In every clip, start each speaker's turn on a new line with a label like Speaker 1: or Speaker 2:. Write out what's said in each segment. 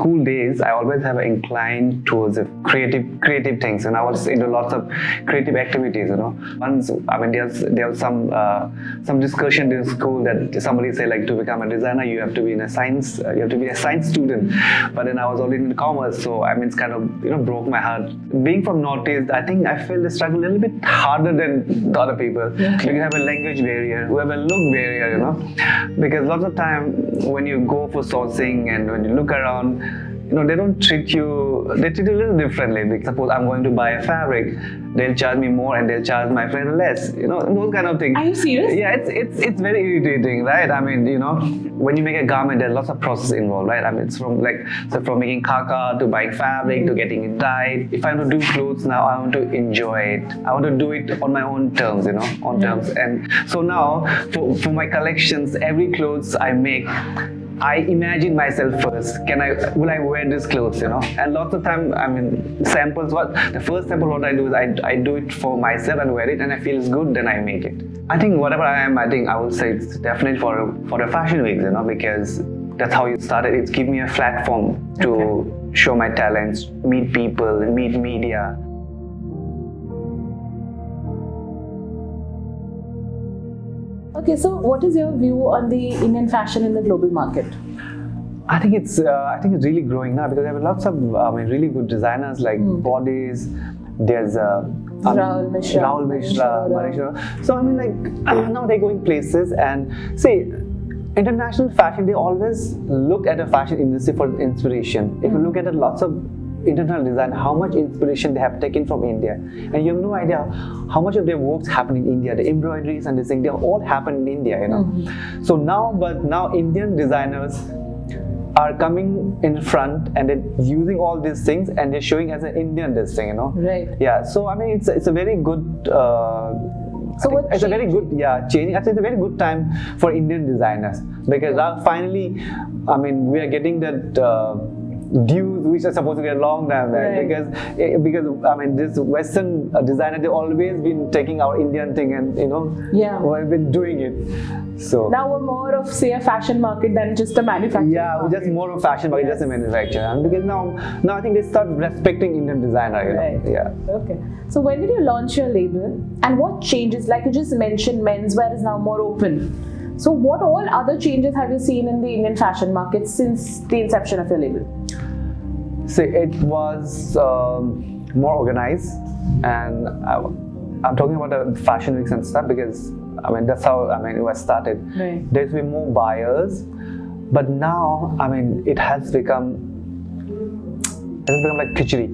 Speaker 1: school days, I always have an incline towards the creative things, and I was into lots of creative activities. Once, there was some discussion in school that somebody said, like, to become a designer you have to be a science student. But then I was already in commerce, so it's kind of broke my heart. Being from Northeast, I think I felt the struggle a little bit harder than the other people. You have a language barrier, we have a look barrier, because lots of time when you go for sourcing and when you look around, they don't treat you, they treat you a little differently. Because suppose I'm going to buy a fabric, they'll charge me more and they'll charge my friend less, those kind of things.
Speaker 2: Are you serious?
Speaker 1: Yeah, it's very irritating, right? When you make a garment, there's lots of process involved, right? It's from from making khaka to buying fabric to getting it dyed. If I want to do clothes now, I want to enjoy it. I want to do it on my own terms, terms. And so now, for my collections, every clothes I make, I imagine myself first. Will I wear this clothes, And lots of time, samples. The first sample what I do is I do it for myself and wear it, and I feel it's good, then I make it. I think whatever I am, I would say it's definitely for a fashion week, because that's how it started. It's give me a platform to show my talents, meet people, meet media.
Speaker 2: Okay, so what is your view on the Indian fashion in the global market?
Speaker 1: I think it's really growing now, because there are lots of really good designers like Boddy's. There's
Speaker 2: Rahul Mishra,
Speaker 1: Manisha. So now they're going places, and see, international fashion, they always look at a fashion industry for inspiration. If you look at lots of international design, how much inspiration they have taken from India, and you have no idea how much of their works happen in India. The embroideries and this thing, they all happen in India, So now Indian designers are coming in front and they're using all these things and they're showing as an Indian this thing,
Speaker 2: Right.
Speaker 1: Yeah. So it's a very good. It's a very good changing. Actually, it's a very good time for Indian designers, because now finally, we are getting that. Dues which are supposed to get long time back, because this Western designer, they've always been taking our Indian thing and we've been doing it. So
Speaker 2: now we're more of, say, a fashion market than just a manufacturing
Speaker 1: market. We're just more of a fashion market, just a manufacturer. And because now I think they start respecting Indian designer.
Speaker 2: Right.
Speaker 1: Yeah.
Speaker 2: Okay. So when did you launch your label, and what changes? Like you just mentioned, menswear is now more open. So what all other changes have you seen in the Indian fashion market since the inception of your label?
Speaker 1: See, it was more organized, and I'm talking about the fashion weeks and stuff, because that's how it was started.
Speaker 2: Right.
Speaker 1: There's been more buyers, but now it has become like khichdi.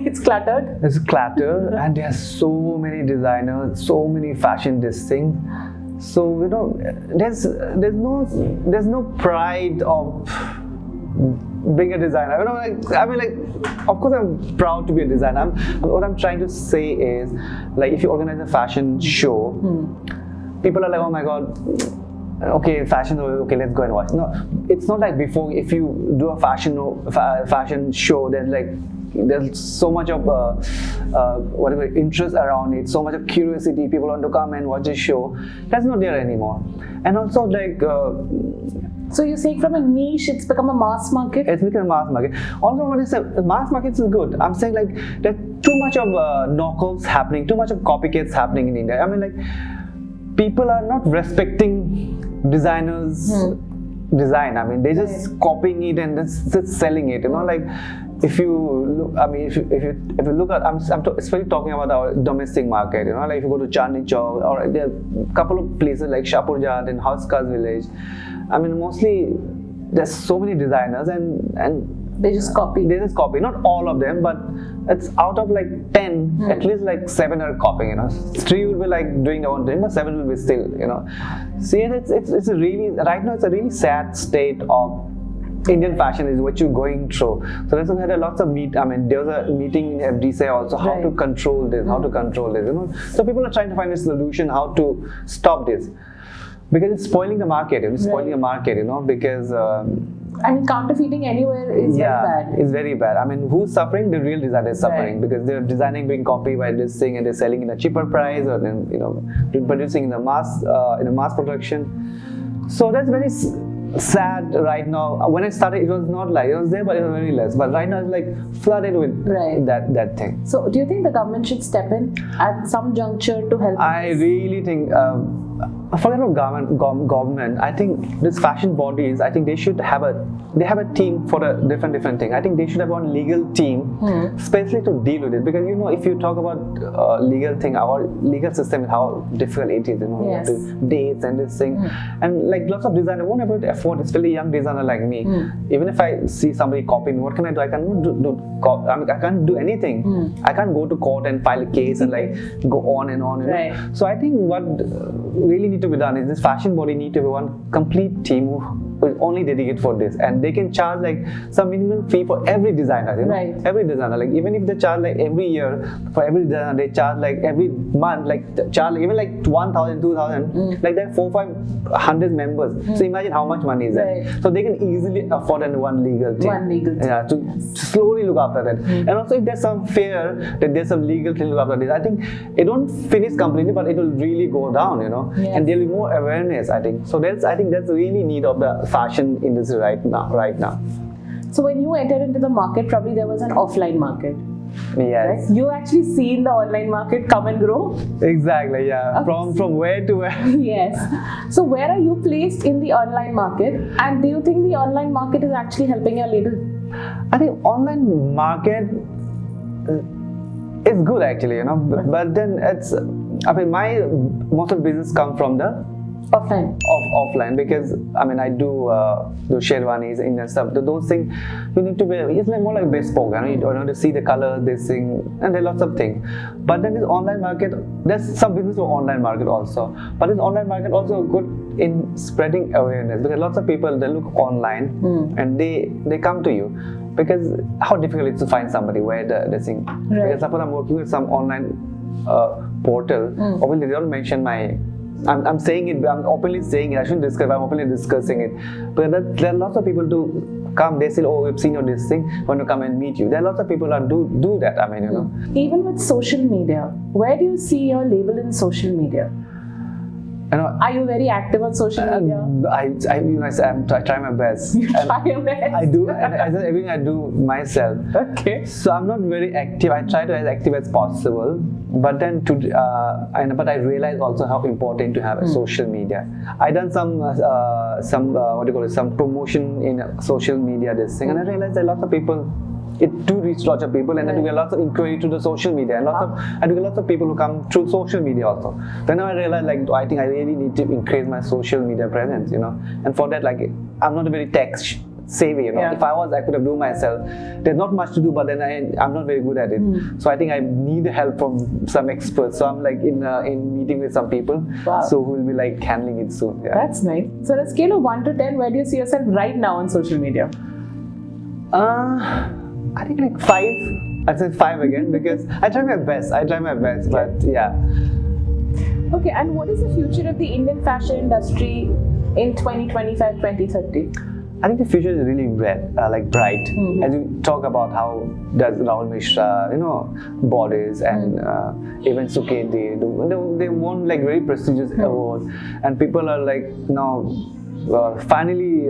Speaker 2: It's cluttered.
Speaker 1: It's cluttered, and there are so many designers, so many fashion this thing. So there's no pride of being a designer. Of course I'm proud to be a designer. What I'm trying to say is, like, if you organize a fashion show, people are like, oh my god, okay, fashion, okay, let's go and watch. No, it's not like before. If you do a fashion show, there's so much of interest around it, so much of curiosity. People want to come and watch the show. That's not there anymore. And also,
Speaker 2: so you're saying from a niche, it's become a mass market?
Speaker 1: It's become a mass market. Also, what I say, mass markets is good. I'm saying there's too much of knockoffs happening, too much of copycats happening in India. People are not respecting designers' design. They're just copying it and just selling it. If you look, if you look at, especially talking about our domestic market. If you go to Chandni Chowk, or there are a couple of places like Shapurjat and Housecar's Village. Mostly there's so many designers and
Speaker 2: they just copy.
Speaker 1: Not all of them, but it's out of 10, at least 7 are copying. 3 will be doing their own thing, but 7 will be still. See, it's a really, right now it's a really sad state of Indian fashion is what you're going through. So that's why we had lots of there was a meeting in FDC also, how to control this, So people are trying to find a solution how to stop this, because it's spoiling the market. It's spoiling the market, because
Speaker 2: counterfeiting anywhere is very bad.
Speaker 1: It's very bad. Who's suffering? The real designer is suffering, because they're designing being copied by this thing and they're selling in a cheaper price, or then producing in a mass production. So that's very sad right now. When I started, it was not like, it was there, but it was very less. But right now, it's like flooded with
Speaker 2: Right.
Speaker 1: that thing.
Speaker 2: So, do you think the government should step in at some juncture to help?
Speaker 1: I really think, forget about government. I think this fashion bodies, I think they should have a team for a different thing. I think they should have one legal team, especially to deal with it. Because you know, if you talk about legal thing, our legal system is how difficult it is. You know,
Speaker 2: Yes.
Speaker 1: you have to dates and this thing, and like lots of designers won't able to afford, especially young designer like me. Even if I see somebody copy me, what can I do? I can't I can't do anything. I can't go to court and file a case and like go on and on. You know?
Speaker 2: Right.
Speaker 1: So I think what really need to be done is this fashion body need to be one complete team who is only dedicated for this, and they can charge like some minimum fee for every designer. You know?
Speaker 2: Right.
Speaker 1: Every designer, like even if they charge like every year for every designer, they charge like every month, like charge even like 1,000, 2,000, like there are 400-500 members. So imagine how much money is that.
Speaker 2: Right.
Speaker 1: So they can easily afford one legal team.
Speaker 2: One legal team.
Speaker 1: Yeah, to slowly look after that. And also if there's some fear that there's some legal thing to look after this, I think it don't finish completely, but it will really go down, you know.
Speaker 2: Yes.
Speaker 1: And there'll be more awareness, I think. So I think that's really need of the fashion industry right now.
Speaker 2: So, when you entered into the market, probably there was an offline market.
Speaker 1: Yes.
Speaker 2: Right? You actually seen the online market come and grow.
Speaker 1: Exactly, yeah.
Speaker 2: Okay.
Speaker 1: From where to where.
Speaker 2: Yes. So, where are you placed in the online market? And do you think the online market is actually helping your label?
Speaker 1: I think online market is good actually, you know, but then it's, I mean, most of the business come from the
Speaker 2: Offline.
Speaker 1: offline, because I mean I do sherwanis, Indian stuff. Those things you need to be. It's like more like bespoke. You know to see the color, this thing, and there are lots of things. But then this online market, there's some business for online market also. But this online market also good in spreading awareness, because lots of people they look online and they come to you. Because how difficult it is to find somebody where the thing.
Speaker 2: Right.
Speaker 1: Because suppose I'm working with some online portal, obviously they don't mention my. I'm saying it, I'm openly saying it, I shouldn't discuss, I'm openly discussing it. But there are lots of people to come, they say, oh, we've seen your this thing, want to come and meet you. There are lots of people that do that, I mean, you know.
Speaker 2: Even with social media, where do you see your label in social media?
Speaker 1: You know,
Speaker 2: Are you very active on social media?
Speaker 1: I try my best.
Speaker 2: You try your best.
Speaker 1: I do, and everything I do myself.
Speaker 2: Okay.
Speaker 1: So I'm not very active. I try to be as active as possible, but then but I realize also how important to have a social media. I done some what do you call it? Some promotion in social media, this thing, and I realized that lots of people. It do reach lots of people, and I do get lots of inquiry to the social media, and I do get lots of people who come through social media also. Then I realized, like, I think I really need to increase my social media presence, you know. And for that, like, I'm not very tech savvy, you know.
Speaker 2: Yeah.
Speaker 1: If I was, I could have do myself. There's not much to do, but then I'm not very good at it. So I think I need help from some experts. So I'm like in meeting with some people, so who will be like handling it soon. Yeah.
Speaker 2: That's nice. So, on a scale of 1 to 10, where do you see yourself right now on social media?
Speaker 1: I think like 5. I'd say 5 again, because I try my best, but yeah.
Speaker 2: Okay, and what is the future of the Indian fashion industry in 2025, 2030?
Speaker 1: I think the future is really bright. As you talk about how does Rahul Mishra, you know, Boddy and even Suketi, they won like very prestigious award, and people are like now finally.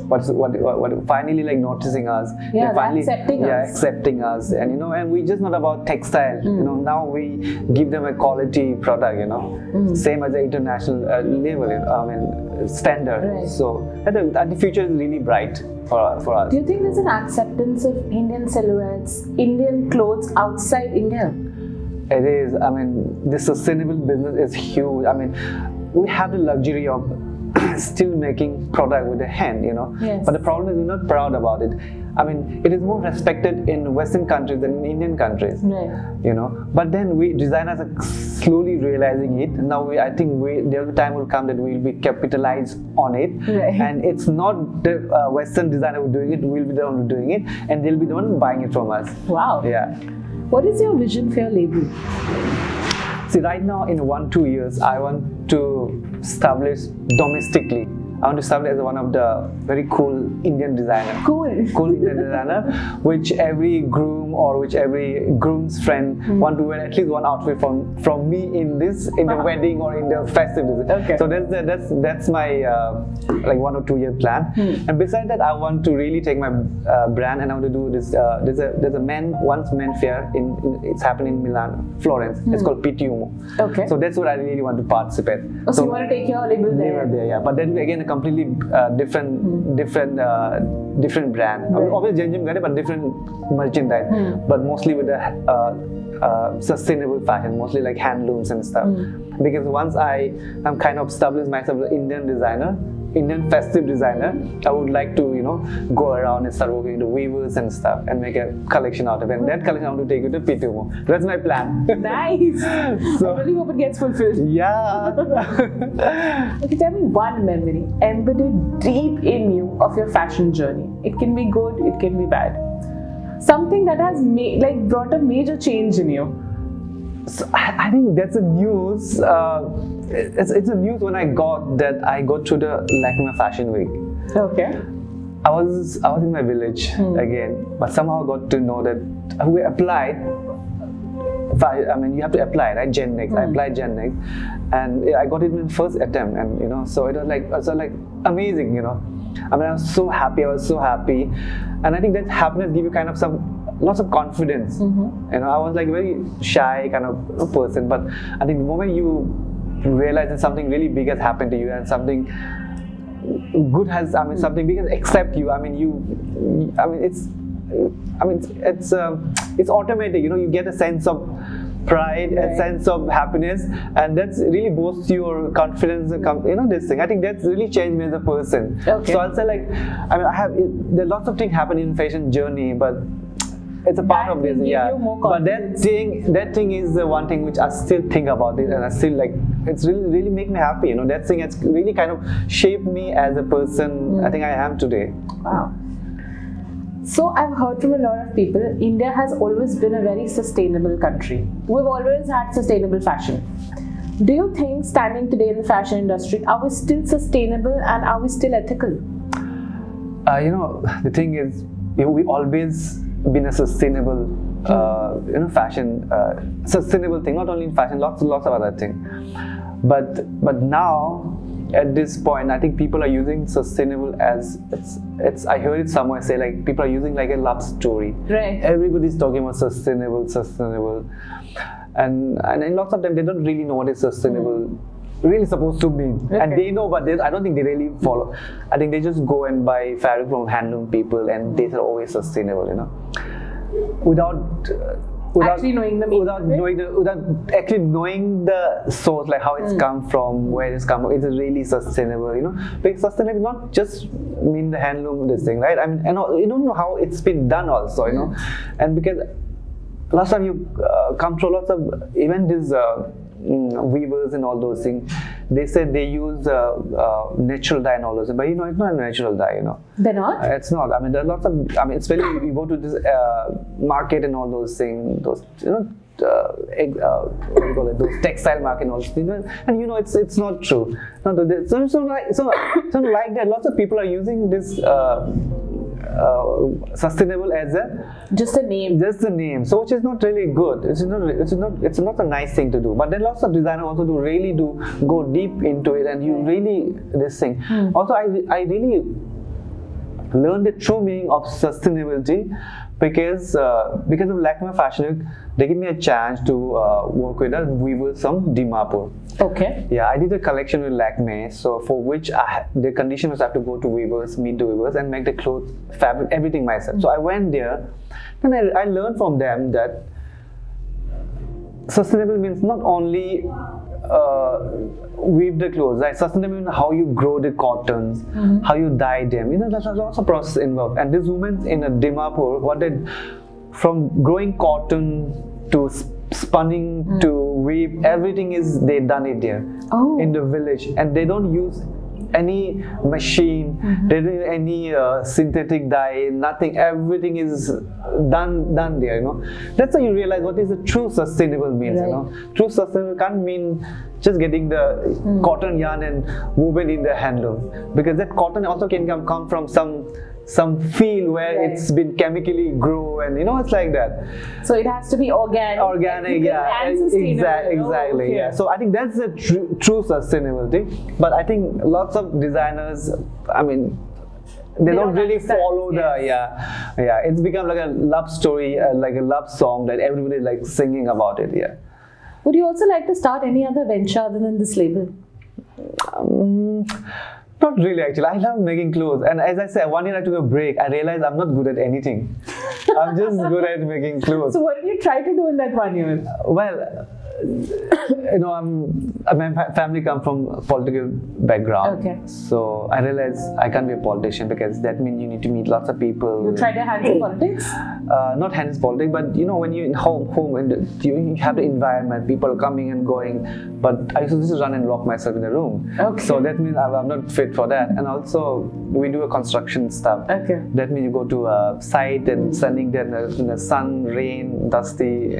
Speaker 1: Finally like noticing us.
Speaker 2: Yeah,
Speaker 1: they're finally
Speaker 2: accepting
Speaker 1: us, and you know, and we just not about textile. You know, now we give them a quality product. You know, same as the international level. I mean, standard.
Speaker 2: Right.
Speaker 1: So the future is really bright for us.
Speaker 2: Do you think there's an acceptance of Indian silhouettes, Indian clothes outside India?
Speaker 1: It is. I mean, the sustainable business is huge. I mean, we have the luxury of still making product with a hand, you know.
Speaker 2: Yes.
Speaker 1: But the problem is we're not proud about it. I mean, it is more respected in Western countries than in Indian countries.
Speaker 2: Right.
Speaker 1: You know. But then we designers are slowly realizing it. Now I think the time will come that we will be capitalized on it.
Speaker 2: Right.
Speaker 1: And it's not the Western designer who doing it. We'll be the one doing it, and they'll be the one buying it from us.
Speaker 2: Wow.
Speaker 1: Yeah.
Speaker 2: What is your vision for your label?
Speaker 1: See, right now in 1-2 years, I want to establish domestically I want to establish as one of the very cool Indian designer.
Speaker 2: Cool.
Speaker 1: Cool Indian designer, which every groom or which every groom's friend want to wear at least one outfit from me in the wedding or in the festive.
Speaker 2: Okay.
Speaker 1: So that's my like 1 or 2 year plan. And besides that, I want to really take my brand and I want to do this. There's a men fair it's happening in Milan, Florence. It's called Pitiumo.
Speaker 2: Okay.
Speaker 1: So that's what I really want to participate.
Speaker 2: Oh, so you want to take your label there?
Speaker 1: Yeah. But then again, a completely different brand. I mean, obviously Jenjum Gadi, but different merchandise. But mostly with the sustainable fashion, mostly like handlooms and stuff. Because once I'm kind of established myself as an Indian designer, Indian festive designer, I would like to go around and start working with the weavers and stuff and make a collection out of it. And that collection I want to take it to Pitumo. That's my plan.
Speaker 2: Nice.
Speaker 1: So,
Speaker 2: I really hope it gets fulfilled.
Speaker 1: Yeah.
Speaker 2: Okay, tell me one memory embedded deep in you of your fashion journey. It can be good, it can be bad. Something that has brought a major change in you.
Speaker 1: So I think that's a news. It's a news when I got to the Lakme Fashion Week.
Speaker 2: Okay.
Speaker 1: I was in my village again, but somehow I got to know that we applied. I mean, you have to apply, right? Gen Next. I applied Gen Next, and I got it in first attempt, and so it was like amazing, I mean, I was so happy, and I think that happiness gives you kind of lots of confidence. I was like very shy kind of person, but I think the moment you realize that something really big has happened to you and something good has, something big has accept you. It's automatic. You get a sense of pride, a sense of happiness, and that's really boosts your confidence. This thing. I think that's really changed me as a person.
Speaker 2: Okay.
Speaker 1: So I'll say there are lots of things happen in fashion journey, but it's a part of this, But that thing is the one thing which I still think about it, and I still it's really make me happy. That thing has really kind of shaped me as a person. I think I am today.
Speaker 2: Wow. So I've heard from a lot of people, India has always been a very sustainable country. We've always had sustainable fashion. Do you think standing today in the fashion industry, are we still sustainable and are we still ethical?
Speaker 1: The thing is, we always been a sustainable fashion, sustainable thing, not only in fashion, lots of other things. But now at this point, I think people are using sustainable as it's I heard it somewhere say people are using a love story.
Speaker 2: Right.
Speaker 1: Everybody's talking about sustainable, and lots of them they don't really know what is sustainable really supposed to mean. Okay. And they know, but I don't think they really follow. I think they just go and buy fabric from handloom people, and they are always sustainable, without
Speaker 2: actually knowing the meaning,
Speaker 1: without actually knowing the source, how it's come from, where it's come from. It's really sustainable, because sustainable not just mean the handloom this thing, right? And you don't know how it's been done also, and because last time you come through lots of even these weavers and all those things, they said they use natural dye and all those things, but it's not a natural dye,
Speaker 2: They're not?
Speaker 1: It's not. There are lots of, it's very, you go to this market and all those things, those, what do you call it, those textile market and all those things, and it's not true. So like that, lots of people are using this sustainable as
Speaker 2: just a name,
Speaker 1: so which is not really good. It's not a nice thing to do. But then lots of designers also really go deep into it, and you really this thing. Also, I really learned the true meaning of sustainability because of Lakme Fashion Week. They give me a chance to work with a weaver from Dimapur.
Speaker 2: Okay.
Speaker 1: Yeah, I did a collection with Lakme, so for which the condition was I have to go to weavers, meet the weavers, and make the clothes, fabric, everything myself. So I went there, and I learned from them that sustainable means not only weave the clothes, right? Sustainable means how you grow the cottons, how you dye them. There's lots of process involved. And these women in Dimapur, from growing cotton to spinning to weave, everything is they done it there in the village, and they don't use any machine, there isn't any synthetic dye, nothing. Everything is done there. That's how you realize what is the true sustainable means. True sustainable can't mean just getting the cotton yarn and woven in the handloom, because that cotton also can come from some field where it's been chemically grown, and it's like that.
Speaker 2: So it has to be organic,
Speaker 1: yeah,
Speaker 2: and sustainable.
Speaker 1: exactly. Yeah. So I think that's the true sustainability. But I think lots of designers, they don't really follow it's become like a love story, like a love song that everybody is like singing about it. Yeah.
Speaker 2: Would you also like to start any other venture other than this label?
Speaker 1: Not really, actually. I love making clothes, and as I said, 1 year I took a break. I realized I'm not good at anything. I'm just good at making clothes.
Speaker 2: So what did you try to do in that 1 year?
Speaker 1: Well, my family come from a political background.
Speaker 2: Okay.
Speaker 1: So I realized I can't be a politician, because that means you need to meet lots of people.
Speaker 2: You tried your hands in politics?
Speaker 1: Not hands in politics, but when you're in home and you have the environment, people coming and going. But I used to just run and lock myself in the room.
Speaker 2: Okay.
Speaker 1: So that means I'm not fit for that. And also, we do a construction stuff.
Speaker 2: Okay.
Speaker 1: That means you go to a site and standing there in the sun, rain, dusty,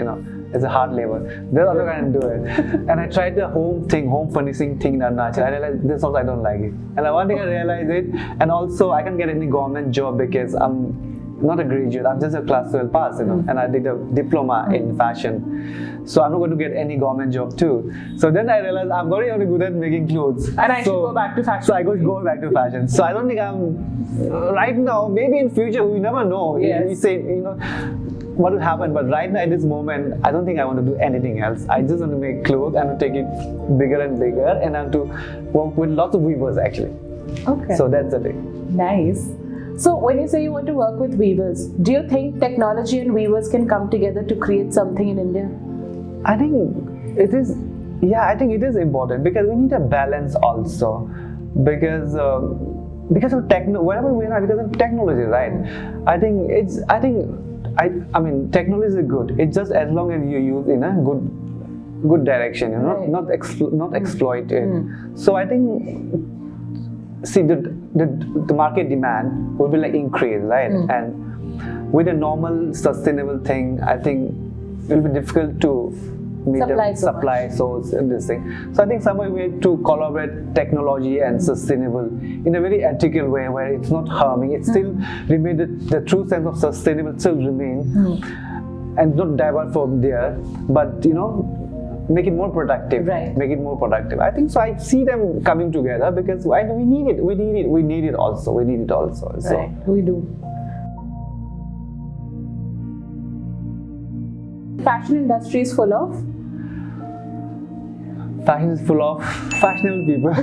Speaker 1: it's a hard labor. There's other kind to do it. And I tried the home furnishing thing in Arunachal. I realized this also I don't like it. And one thing I realized it, and also I can't get any government job because I'm not a graduate, I'm just a class 12 pass, and I did a diploma in fashion. So I'm not going to get any government job too. So then I realized I'm very only good at making clothes.
Speaker 2: And I should go back to fashion.
Speaker 1: So I go back to fashion. So I don't think I'm, right now, maybe in future, we never know.
Speaker 2: Yes.
Speaker 1: We say, what will happen, but right now at this moment I don't think I want to do anything else. I just want to make clothes and to take it bigger and bigger, and I have to work with lots of weavers actually.
Speaker 2: Okay.
Speaker 1: So that's the thing.
Speaker 2: Nice. So when you say you want to work with weavers, do you think technology and weavers can come together to create something in India?
Speaker 1: I think it is. Yeah, I think it is important, because we need a balance also, because of wherever we are, because of technology, right? I mean, technology is good. It's just as long as you use in a good direction, not exploit it. So I think, see, the market demand will be like increased, right? And with a normal sustainable thing, I think it will be difficult to meet supply source in this thing. So I think somewhere we have to collaborate technology and sustainable in a very ethical way, where it's not harming. It still remain the true sense of sustainable still remain, and not divert from there, but make it more productive.
Speaker 2: Right.
Speaker 1: Make it more productive. I think so. I see them coming together because we need it. We need it also. So.
Speaker 2: Right. We do. Fashion industry is full of?
Speaker 1: Fashion is full of fashionable people.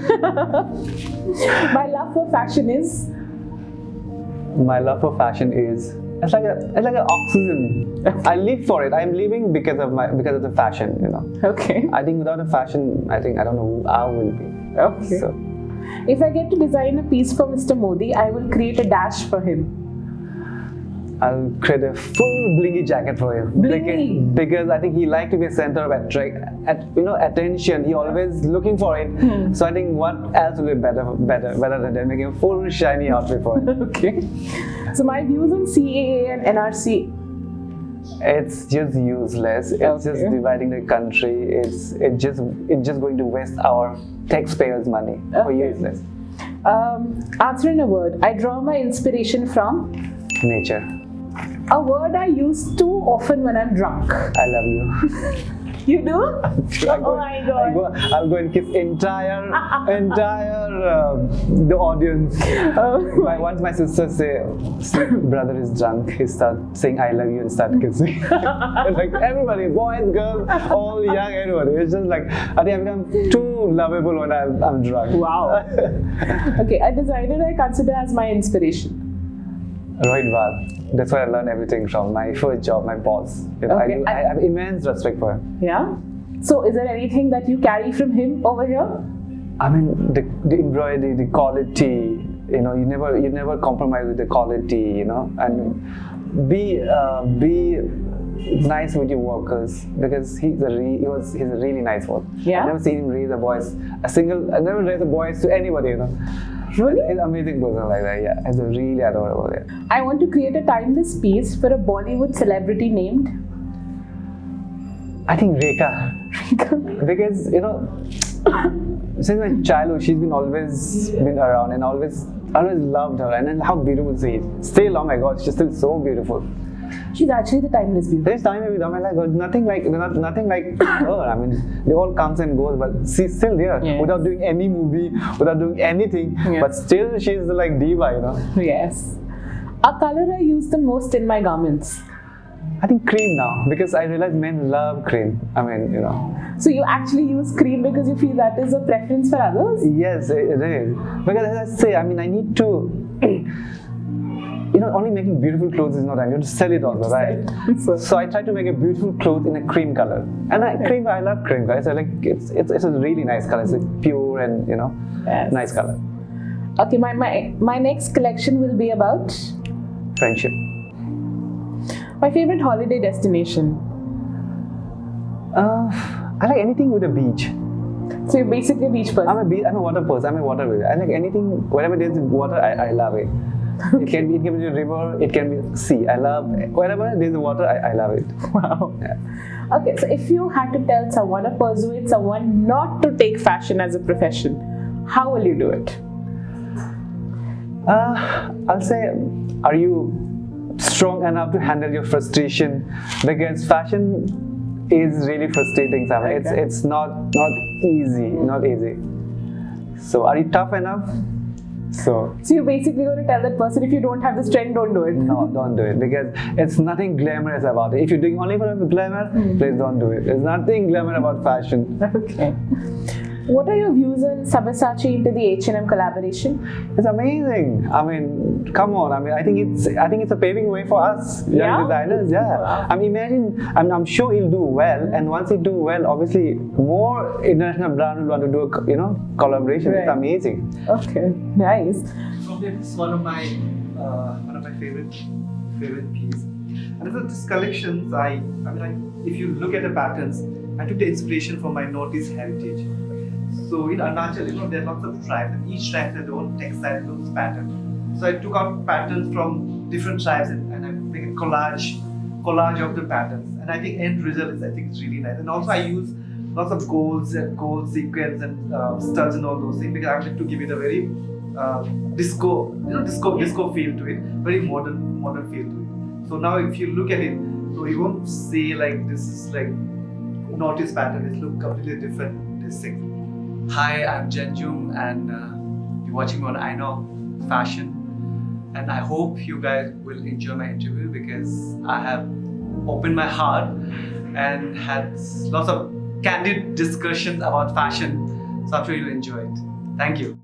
Speaker 2: My love for fashion is?
Speaker 1: My love for fashion is, it's like an oxygen. I live for it. I'm living because of the fashion.
Speaker 2: Okay.
Speaker 1: I think without a fashion, I don't know who I will be.
Speaker 2: Okay. So, if I get to design a piece for Mr. Modi, I will create a dash for him.
Speaker 1: I'll create a full blingy jacket for him.
Speaker 2: Blingy.
Speaker 1: Because I think he likes to be a center of attention. He always looking for it. So I think what else will be better than that, making a full shiny outfit for him.
Speaker 2: Okay. So my views on CAA and NRC.
Speaker 1: It's just useless. It's just dividing the country. It's just going to waste our taxpayers' money. For useless.
Speaker 2: Answer in a word. I draw my inspiration from
Speaker 1: nature.
Speaker 2: A word I use too often when I'm drunk.
Speaker 1: I love you.
Speaker 2: You do? Oh my God.
Speaker 1: I'll go and kiss entire the audience. Once my sister say, brother is drunk, he start saying I love you and start kissing. Like everybody, boys, girls, all young, everybody. It's just like, I think I become too lovable when I'm drunk.
Speaker 2: Wow. Okay, a designer I consider as my inspiration.
Speaker 1: Rohit Val. That's where I learned everything from. My first job, my boss.
Speaker 2: Okay.
Speaker 1: I have immense respect for him.
Speaker 2: Yeah? So is there anything that you carry from him over here?
Speaker 1: I mean, the embroidery, the quality, you never compromise with the quality, and be nice with your workers because he's a really nice one.
Speaker 2: Yeah?
Speaker 1: I've never seen him raise a voice, I've never raised a voice to anybody, you know.
Speaker 2: Really?
Speaker 1: He's an amazing person like that, yeah. He's a really adorable, yeah.
Speaker 2: I want to create a timeless piece for a Bollywood celebrity named
Speaker 1: I think Rekha. Because, you know, since my childhood, she's always been around and always loved her. And then how beautiful she is. Still, oh my God, she's still so beautiful.
Speaker 2: She's actually the timeless beauty.
Speaker 1: There's time with them, like nothing like her. I mean, they all comes and goes, but she's still there without doing any movie, without doing anything.
Speaker 2: Yes.
Speaker 1: But still, she's like diva, you know.
Speaker 2: Yes. A color I use the most in my garments.
Speaker 1: I think cream now because I realize men love cream. I mean, you know.
Speaker 2: So you actually use cream because you feel that is a preference for others?
Speaker 1: Yes, it is. Because as I say, I mean, I need to. You know, only making beautiful clothes is not enough. You have to sell it also, right? So I try to make a beautiful cloth in a cream color. And I love cream color. So like it's a really nice color. It's like pure and you know, nice color.
Speaker 2: Okay, my next collection will be about
Speaker 1: Friendship.
Speaker 2: my favorite holiday destination.
Speaker 1: I like anything with a beach.
Speaker 2: So you're basically a beach person.
Speaker 1: I'm a water person. I'm a water baby. I like anything, wherever there's water, I love it. Okay. It can be a river, it can be sea. I love wherever there's water, I love it.
Speaker 2: Wow.
Speaker 1: Yeah.
Speaker 2: Okay, so if you had to tell someone or persuade someone not to take fashion as a profession, how will you do it?
Speaker 1: I'll say, are you strong enough to handle your frustration? Because fashion is really frustrating.
Speaker 2: Okay.
Speaker 1: It's not easy. So are you tough enough? So
Speaker 2: you're basically going to tell that person, if you don't have the strength, don't do it.
Speaker 1: No, don't do it because it's nothing glamorous about it. If you're doing only for glamour, please don't do it. There's nothing glamour about fashion.
Speaker 2: Okay. What are your views on Sabyasachi into the H&M collaboration?
Speaker 1: It's amazing. I mean, come on. I mean, I think it's a paving way for us young designers. Yeah.
Speaker 2: Wow.
Speaker 1: I mean, I'm sure he'll do well. And once he do well, obviously, more international brands will want to do a collaboration.
Speaker 2: Right.
Speaker 1: It's amazing.
Speaker 2: Okay, nice.
Speaker 3: Probably it's one of my favorite pieces. And for this collections, if you look at the patterns, I took the inspiration from my Northeast heritage. So in Arunachal, there are lots of tribes, and each tribe has their own textile and own pattern. So I took out patterns from different tribes and I make a collage of the patterns. And I think end result is really nice. And also I use lots of gold sequins and studs and all those things because I wanted to give it a very disco feel to it, very modern feel to it. So now if you look at it, so you won't say like this is like Northeast pattern. It looks completely different. This thing. Hi, I'm Jenjum and you're watching me on I Know Fashion, and I hope you guys will enjoy my interview because I have opened my heart and had lots of candid discussions about fashion, so I'm sure you'll enjoy it. Thank you.